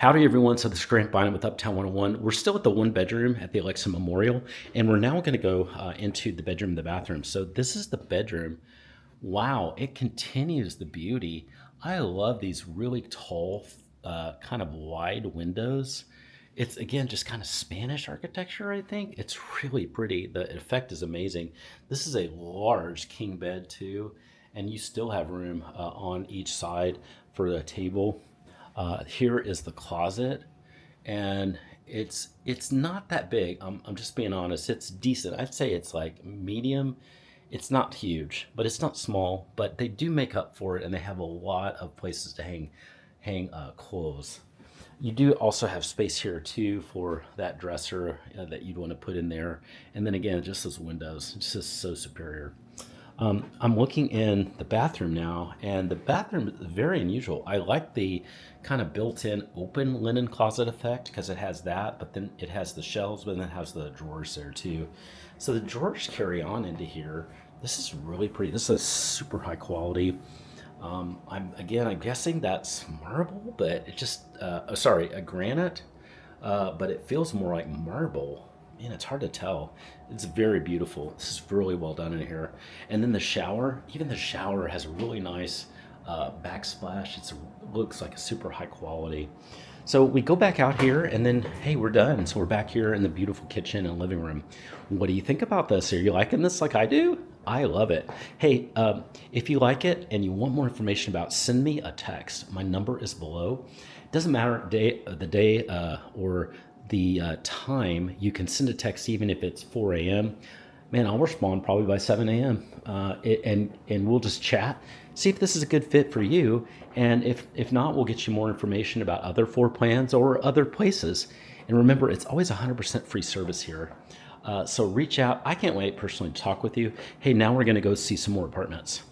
Howdy, everyone. So this is Grant Bynum with Uptown 101. We're still at the one bedroom at the Alexan Memorial, and we're now going to go into the bedroom and the bathroom. So this is the bedroom. Wow, it continues the beauty. I love these really tall, kind of wide windows. It's again just kind of Spanish architecture, I think. It's really pretty. The effect is amazing. This is a large king bed, too, and you still have room on each side for a table. Here is the closet, and it's not that big. I'm just being honest. It's decent. I'd say it's like medium. It's not huge, but it's not small. But they do make up for it, and they have a lot of places to hang clothes. You do also have space here too for that dresser that you'd want to put in there, and then again, just those windows. It's just so superior. I'm looking in the bathroom now, and the bathroom is very unusual. I like the kind of built-in open linen closet effect because it has that, but then it has the shelves, but then it has the drawers there too. So the drawers carry on into here. This is really pretty. This is super high quality. I'm guessing that's marble, but it just sorry, a granite, but it feels more like marble. Man, it's hard to tell. It's very beautiful. This is really well done in here. And then the shower, even the shower has a really nice backsplash. It looks like a super high quality. So we go back out here and then, hey, we're done. So we're back here in the beautiful kitchen and living room. What do you think about this? Are you liking this like I do? I love it. Hey, if you like it and you want more information about, send me a text. My number is below. It doesn't matter the day or the time. You can send a text even if it's 4 a.m. Man, I'll respond probably by 7 a.m. And we'll just chat, see if this is a good fit for you. And if not, we'll get you more information about other floor plans or other places. And remember, it's always 100% free service here. So reach out. I can't wait personally to talk with you. Hey, now we're going to go see some more apartments.